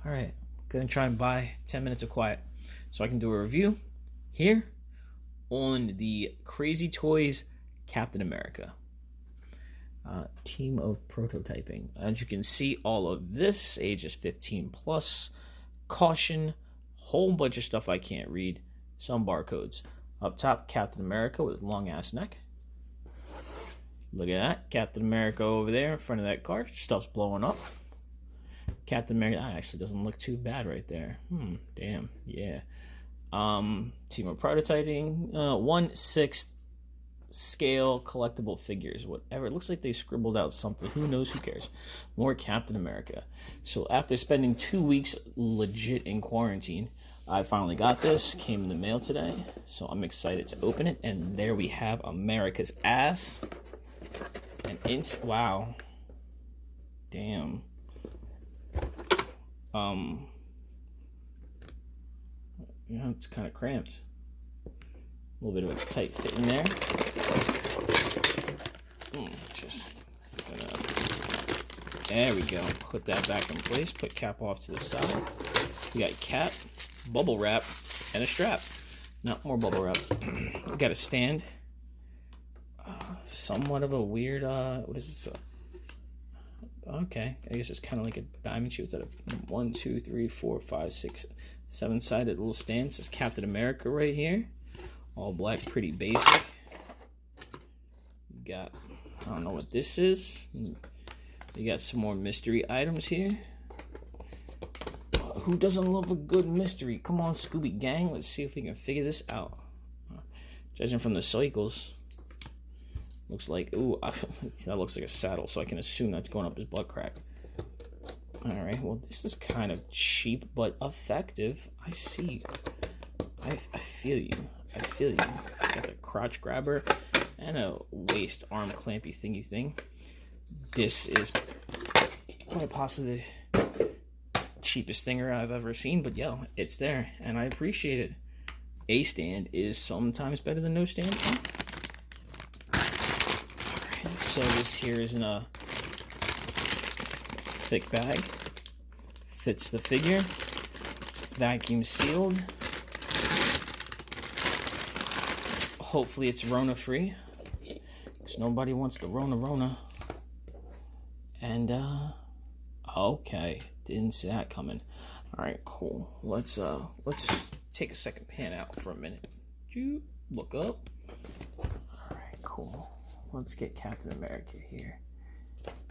All right, gonna try and buy 10 minutes of quiet so I can do a review here on the Crazy Toys Captain America team of prototyping. As you can see, all of this ages 15 plus, caution, whole bunch of stuff I can't read, some barcodes. Up top, Captain America with a long ass neck. Look at that, Captain America over there in front of that car. Stuff's blowing up. Captain America, that actually doesn't look too bad right there. Damn, yeah. Team of prototyping, 1/6 scale collectible figures, whatever. It looks like they scribbled out something. Who knows? Who cares? More Captain America. So after spending 2 weeks legit in quarantine, I finally got this. Came in the mail today, so I'm excited to open it. And there we have America's ass. And wow, damn. Yeah, it's kind of cramped. A little bit of a tight fit in there. Just gonna, there we go. Put that back in place. Put cap off to the side. We got cap, bubble wrap, and a strap. Not more bubble wrap. We got a stand. Somewhat of a weird. What is this? Okay, I guess it's kind of like a diamond shape. It's at a 1, 2, 3, 4, 5, 6, 7-sided little stand. It says Captain America right here. All black, pretty basic. You got, I don't know what this is. You got some more mystery items here. Who doesn't love a good mystery? Come on, Scooby Gang. Let's see if we can figure this out. Judging from the cycles, looks like, ooh, that looks like a saddle, so I can assume that's going up his butt crack. Alright, well, this is kind of cheap, but effective. I see. I feel you. I feel you. Got the crotch grabber and a waist arm clampy thingy thing. This is quite possibly the cheapest thinger I've ever seen, but yo, it's there, and I appreciate it. A stand is sometimes better than no stand. So this here is in a thick bag. Fits the figure. Vacuum sealed. Hopefully it's Rona free, because nobody wants the Rona. And okay, didn't see that coming. All right, cool. Let's take a second pan out for a minute. You look up. All right, cool. Let's get Captain America here.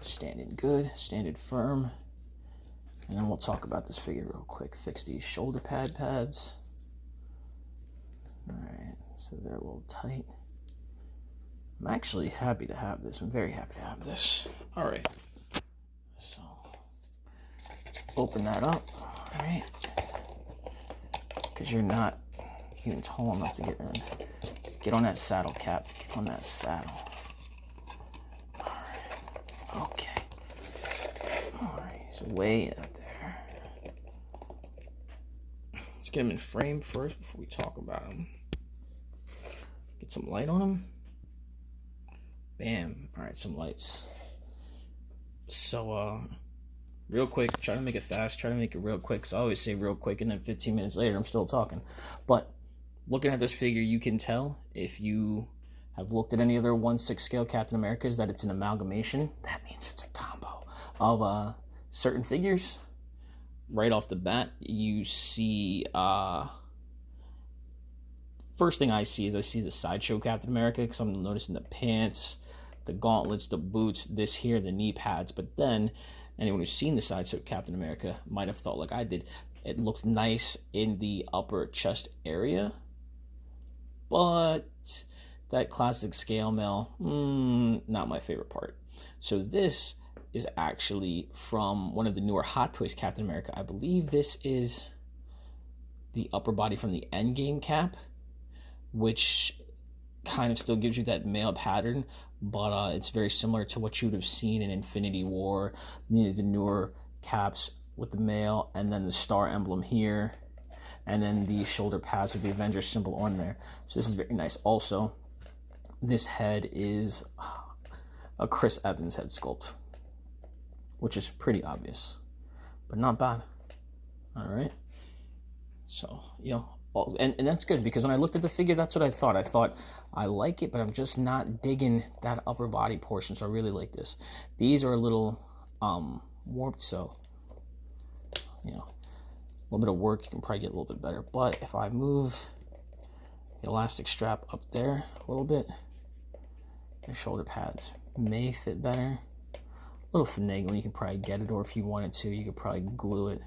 Standing good, standing firm. And then we'll talk about this figure real quick. Fix these shoulder pads. Alright, so they're a little tight. I'm actually happy to have this. I'm very happy to have this. Alright. So, open that up. Alright. Because you're not even tall enough to get in. Get on that saddle, Cap. Get on that saddle. Okay. Alright, he's way out there. Let's get him in frame first before we talk about him. Get some light on him. Bam. Alright, some lights. So, real quick, try to make it fast, try to make it real quick, because I always say real quick, and then 15 minutes later, I'm still talking. But, looking at this figure, you can tell, if you have looked at any other 1/6 scale Captain Americas, that it's an amalgamation. That means it's a combo of certain figures. Right off the bat, you see, first thing I see is the Sideshow Captain America, because I'm noticing the pants, the gauntlets, the boots, this here, the knee pads. But then, anyone who's seen the Sideshow Captain America might have thought like I did. It looked nice in the upper chest area, but that classic scale mail, not my favorite part. So this is actually from one of the newer Hot Toys Captain America. I believe this is the upper body from the Endgame cap, which kind of still gives you that mail pattern, but it's very similar to what you would have seen in Infinity War, the newer caps with the mail, and then the star emblem here, and then the shoulder pads with the Avengers symbol on there. So this is very nice. Also, this head is a Chris Evans head sculpt, which is pretty obvious, but not bad. All right. So, and that's good, because when I looked at the figure, that's what I thought. I thought, I like it, but I'm just not digging that upper body portion, so I really like this. These are a little warped, so, a little bit of work, you can probably get a little bit better. But if I move the elastic strap up there a little bit, the shoulder pads may fit better. A little finagling, you can probably get it, or if you wanted to, you could probably glue it.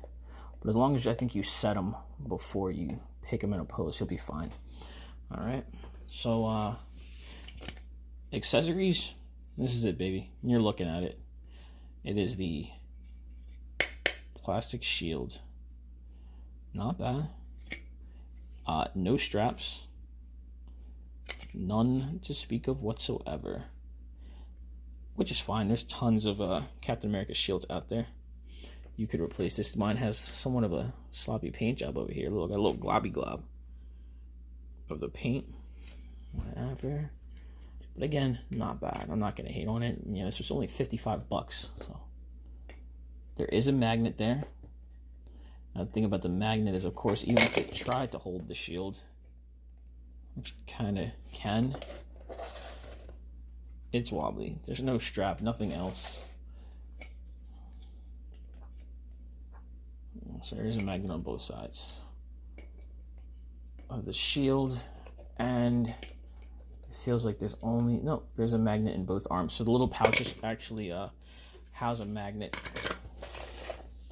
But as long as I think you set them before you pick them in a pose, you'll be fine. All right. So, accessories, this is it, baby. You're looking at it. It is the plastic shield. Not bad. No straps. None to speak of whatsoever. Which is fine. There's tons of Captain America shields out there. You could replace this. Mine has somewhat of a sloppy paint job over here. Look, got a little globby glob of the paint. Whatever. But again, not bad. I'm not going to hate on it. This was only $55. So there is a magnet there. Now, the thing about the magnet is, of course, even if it tried to hold the shield, which kind of can, it's wobbly. There's no strap, nothing else. So there is a magnet on both sides of the shield, and it feels like there's a magnet in both arms. So the little pouches actually house a magnet.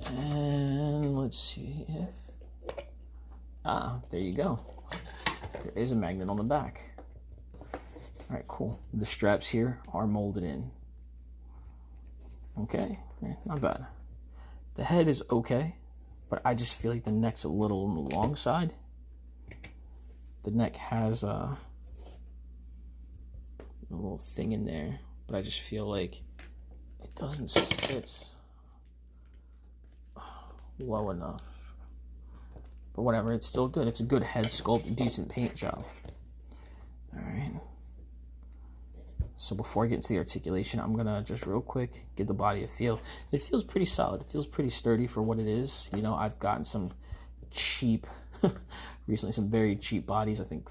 And let's see if... there you go. There is a magnet on the back. All right, cool. The straps here are molded in. Okay, not bad. The head is okay, but I just feel like the neck's a little on the long side. The neck has a little thing in there, but I just feel like it doesn't sit low enough. But whatever, it's still good. It's a good head sculpt, decent paint job. All right. So before I get into the articulation, I'm gonna just real quick give the body a feel. It feels pretty solid. It feels pretty sturdy for what it is. I've gotten some cheap, recently some very cheap bodies. I think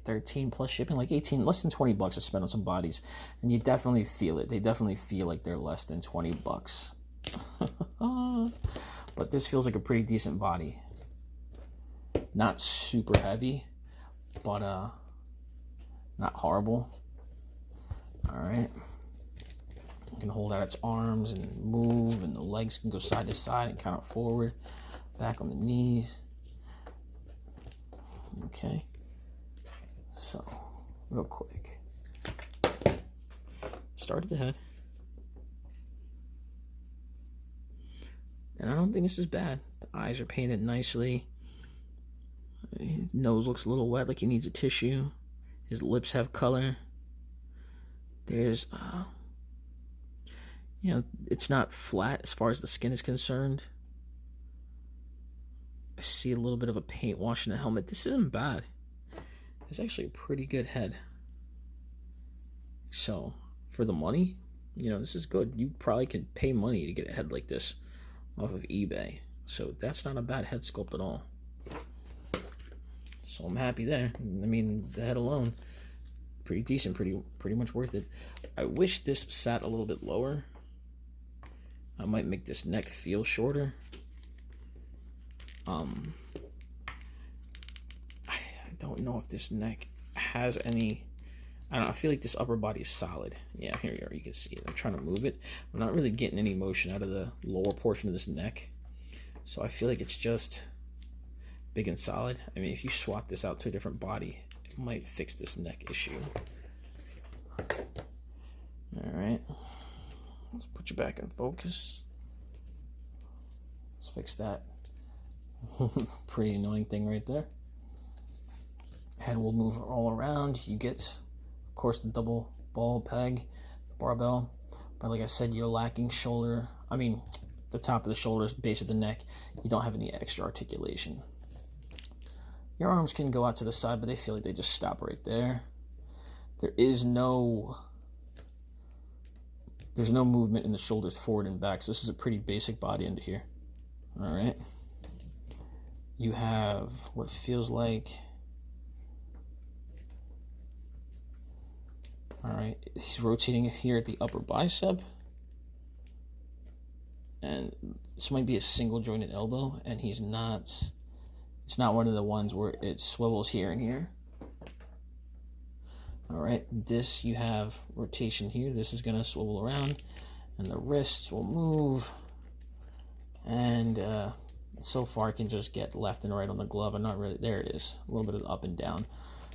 13 plus shipping, like 18, less than $20 I've spent on some bodies, and you definitely feel it. They definitely feel like they're less than $20. But this feels like a pretty decent body. Not super heavy, but not horrible. All right. You can hold out its arms and move, and the legs can go side to side and count forward, back on the knees. Okay. So, real quick. Start at the head. And I don't think this is bad. The eyes are painted nicely. His nose looks a little wet, like he needs a tissue. His lips have color. There's, it's not flat as far as the skin is concerned. I see a little bit of a paint wash in the helmet. This isn't bad. It's actually a pretty good head. So, for the money, this is good. You probably could pay money to get a head like this off of eBay. So that's not a bad head sculpt at all. So I'm happy there. I mean, the head alone, pretty decent, pretty much worth it. I wish this sat a little bit lower. I might make this neck feel shorter. I don't know if this neck has any... I don't know, I feel like this upper body is solid. Yeah, here you are, you can see it. I'm trying to move it. I'm not really getting any motion out of the lower portion of this neck. So I feel like it's just big and solid. I mean, if you swap this out to a different body, it might fix this neck issue. Alright. Let's put you back in focus. Let's fix that. Pretty annoying thing right there. Head will move all around. You get, of course, the double ball peg, barbell. But like I said, you're lacking the top of the shoulders, base of the neck. You don't have any extra articulation. Your arms can go out to the side, but they feel like they just stop right there. There's no movement in the shoulders forward and back. So this is a pretty basic body under here. All right. you have what feels like, all right, he's rotating here at the upper bicep, and this might be a single jointed elbow, and he's not, it's not one of the ones where it swivels here and here. All right, this you have rotation here. This is gonna swivel around, and the wrists will move, and so far I can just get left and right on the glove. I'm not really, there it is, a little bit of up and down.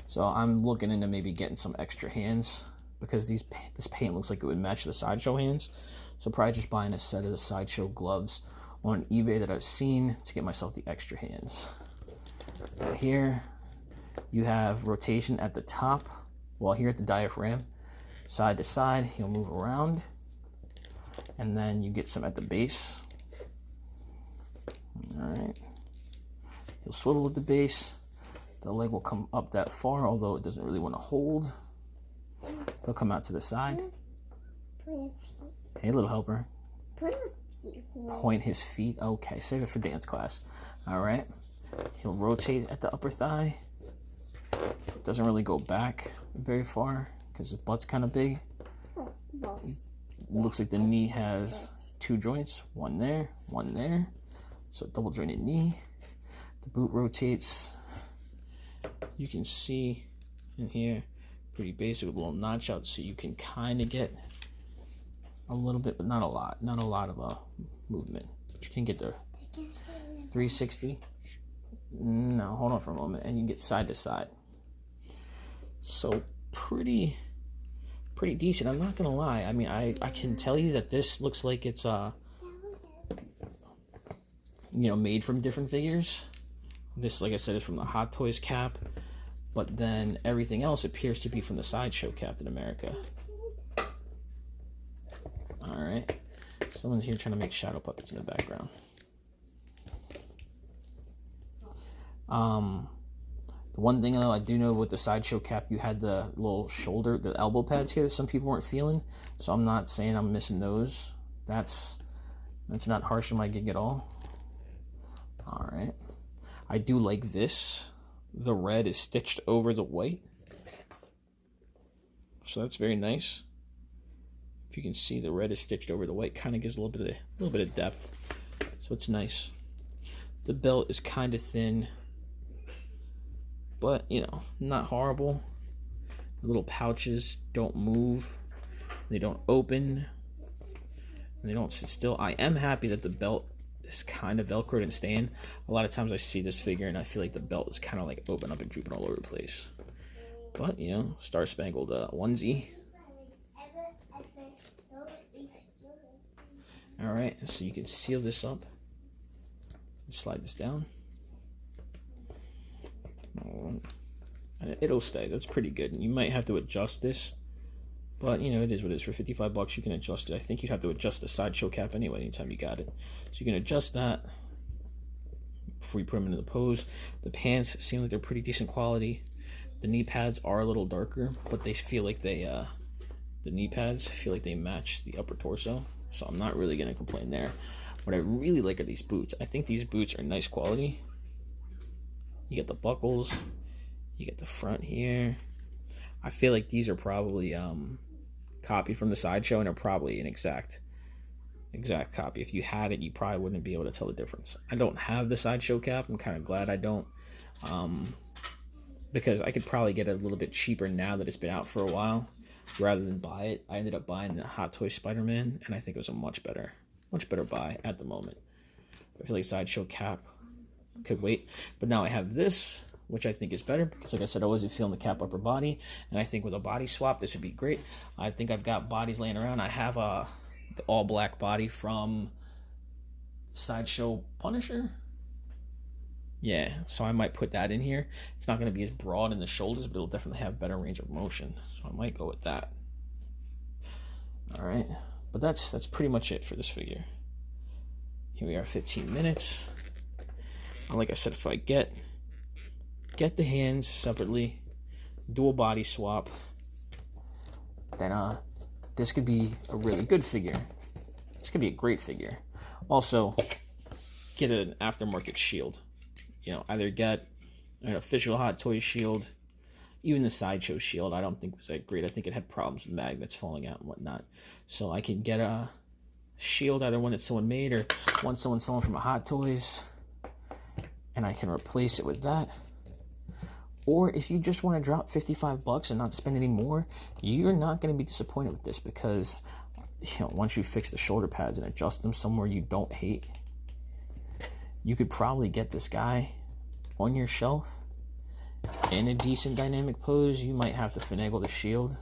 So I'm looking into maybe getting some extra hands, because this paint looks like it would match the Sideshow hands. So probably just buying a set of the Sideshow gloves on eBay that I've seen to get myself the extra hands. Right here, you have rotation at the top, well here at the diaphragm, side to side, he'll move around. And then you get some at the base. All right, he'll swivel at the base. The leg will come up that far, although it doesn't really want to hold. He'll come out to the side. Hey, little helper. Point his feet. Okay, save it for dance class. All right. He'll rotate at the upper thigh. Doesn't really go back very far because his butt's kind of big. Looks like the knee has two joints. One there, one there. So double jointed knee. The boot rotates. You can see in here, pretty basic with a little notch out, so you can kind of get a little bit, but not a lot. Not a lot of movement. But you can get the 360. No, hold on for a moment, and you can get side to side. So pretty decent. I'm not gonna lie. I mean, I can tell you that this looks like it's made from different figures. This, like I said, is from the Hot Toys cap, but then everything else appears to be from the Sideshow Captain America. All right, someone's here trying to make shadow puppets in the background. The one thing though I do know with the Sideshow cap, you had the little shoulder, the elbow pads here that some people weren't feeling. So I'm not saying I'm missing those. That's not harsh on my gig at all. All right. I do like this. The red is stitched over the white. So that's very nice. If you can see, the red is stitched over the white, kind of gives a little bit of depth. So it's nice. The belt is kind of thin, but not horrible. The little pouches don't move. They don't open. They don't sit still. I am happy that the belt is kind of velcroed and staying. A lot of times I see this figure and I feel like the belt is kind of like open up and drooping all over the place. But Star Spangled onesie. All right, so you can seal this up. Slide this down. It'll stay. That's pretty good. You might have to adjust this, but it is what it is. For $55 you can adjust it. I think you'd have to adjust the Sideshow cap anyway anytime you got it, so you can adjust that before you put them into the pose. The pants seem like they're pretty decent quality. The knee pads are a little darker, but they feel like the knee pads feel like they match the upper torso, so I'm not really gonna complain there. What I really like are these boots. I think these boots are nice quality. You get the buckles, you get the front here. I feel like these are probably copied from the Sideshow and are probably an exact copy. If you had it, you probably wouldn't be able to tell the difference. I don't have the Sideshow cap. I'm kind of glad I don't, because I could probably get it a little bit cheaper now that it's been out for a while rather than buy it. I ended up buying the Hot Toys Spider-Man, and I think it was a much better buy at the moment. I feel like Sideshow cap could wait, but now I have this, which I think is better because, like I said, I wasn't feeling the cap upper body, and I think with a body swap this would be great. I think I've got bodies laying around. I have the all black body from Sideshow Punisher. Yeah, so I might put that in here. It's not going to be as broad in the shoulders, but it'll definitely have better range of motion, so I might go with that. All right, but that's pretty much it for this figure. Here we are, 15 minutes. Like I said, if I get the hands separately, do a body swap, then this could be a really good figure. This could be a great figure. Also, get an aftermarket shield. either get an official Hot Toys shield. Even the Sideshow shield, I don't think was that great. I think it had problems with magnets falling out and whatnot. So I can get a shield, either one that someone made or one someone selling from a Hot Toys, and I can replace it with that. Or if you just want to drop $55 and not spend any more, you're not going to be disappointed with this, because once you fix the shoulder pads and adjust them somewhere you don't hate, you could probably get this guy on your shelf in a decent dynamic pose. You might have to finagle the shield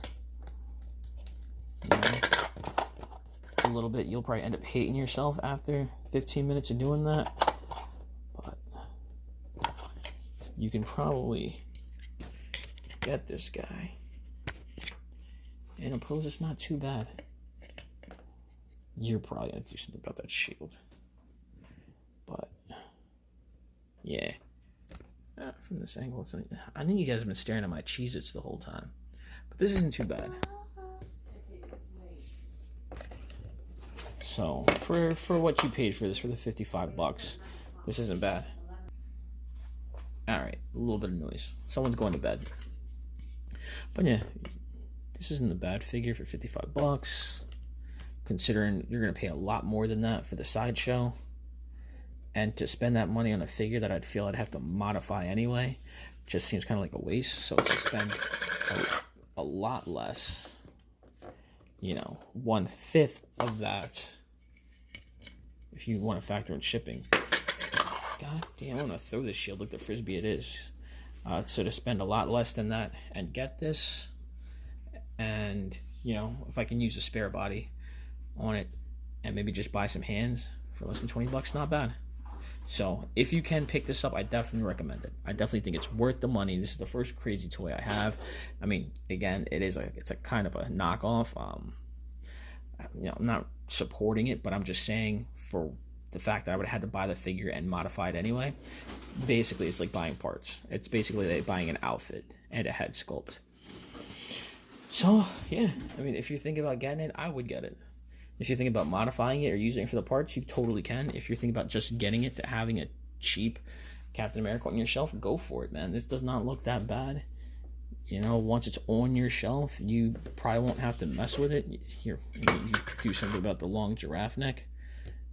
a little bit. You'll probably end up hating yourself after 15 minutes of doing that, but you can probably get this guy in a pose that's not too bad. You're probably gonna do something about that shield, but yeah. From this angle, I know you guys have been staring at my Cheez-Its the whole time, but this isn't too bad. So for what you paid for this, for the $55, this isn't bad. All right, a little bit of noise. Someone's going to bed. But yeah, this isn't a bad figure for $55, considering you're gonna pay a lot more than that for the Sideshow. And to spend that money on a figure that I'd feel I'd have to modify anyway, just seems kind of like a waste. So to spend a lot less, 1/5 of that, if you want to factor in shipping. God damn, I'm going to throw this shield like the Frisbee it is. So to spend a lot less than that and get this, and, if I can use a spare body on it and maybe just buy some hands for less than $20, not bad. So if you can pick this up, I definitely recommend it. I definitely think it's worth the money. This is the first crazy toy I have. I mean, again, it's a kind of a knockoff. I'm not supporting it, but I'm just saying, for the fact that I would have had to buy the figure and modify it anyway, basically it's like buying parts. It's basically like buying an outfit and a head sculpt. So yeah, I mean, if you're thinking about getting it, I would get it. If you're thinking about modifying it or using it for the parts, you totally can. If you're thinking about just getting it to having a cheap Captain America on your shelf, go for it, man. This does not look that bad. Once it's on your shelf, you probably won't have to mess with it. You do something about the long giraffe neck,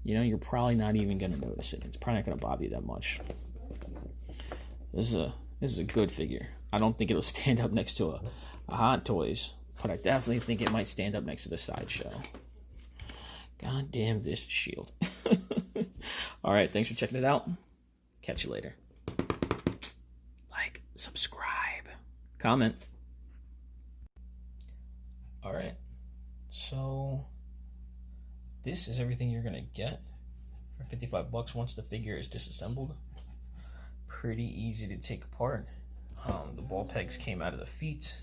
you're probably not even going to notice it. It's probably not going to bother you that much. This is a good figure. I don't think it'll stand up next to a Hot Toys, but I definitely think it might stand up next to the Sideshow. God damn this shield. Alright, thanks for checking it out. Catch you later. Like, subscribe, comment. Alright, so this is everything you're gonna get for $55 once the figure is disassembled. Pretty easy to take apart. The ball pegs came out of the feet.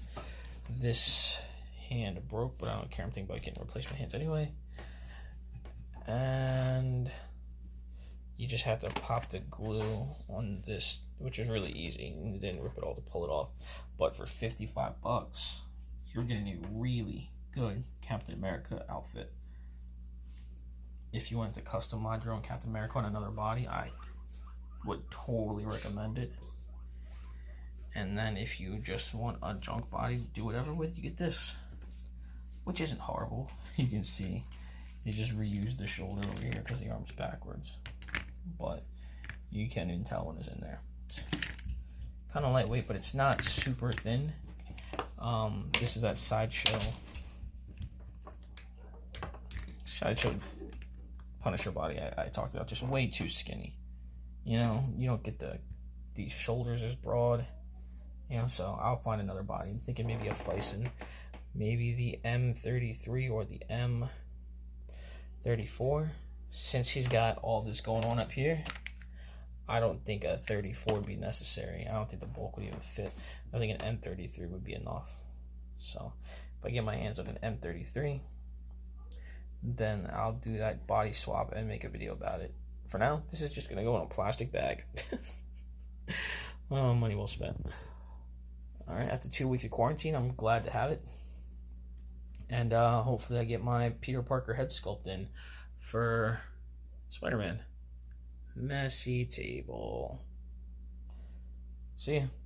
This hand broke, but I don't care. I'm thinking about getting replacement hands anyway. And you just have to pop the glue on this, which is really easy. You didn't rip it all to pull it off. But for $55, you're getting a really good Captain America outfit. If you wanted to custom mod your own Captain America on another body, I would totally recommend it. And then if you just want a junk body to do whatever with, you get this, which isn't horrible. You can see they just reused the shoulder over here because the arm's backwards, but you can't even tell when it's in there. It's kind of lightweight, but it's not super thin. This is that Sideshow Punisher body I talked about, just way too skinny. You don't get these shoulders as broad. So I'll find another body. I'm thinking maybe a Fison, maybe the M33 or the M34. Since he's got all this going on up here, I don't think a 34 would be necessary. I don't think the bulk would even fit. I think an M33 would be enough. So if I get my hands on an M33, then I'll do that body swap and make a video about it. For now, this is just gonna go in a plastic bag. Well, money well spent. Alright, after 2 weeks of quarantine, I'm glad to have it. And hopefully I get my Peter Parker head sculpt in for Spider-Man. Messy table. See ya.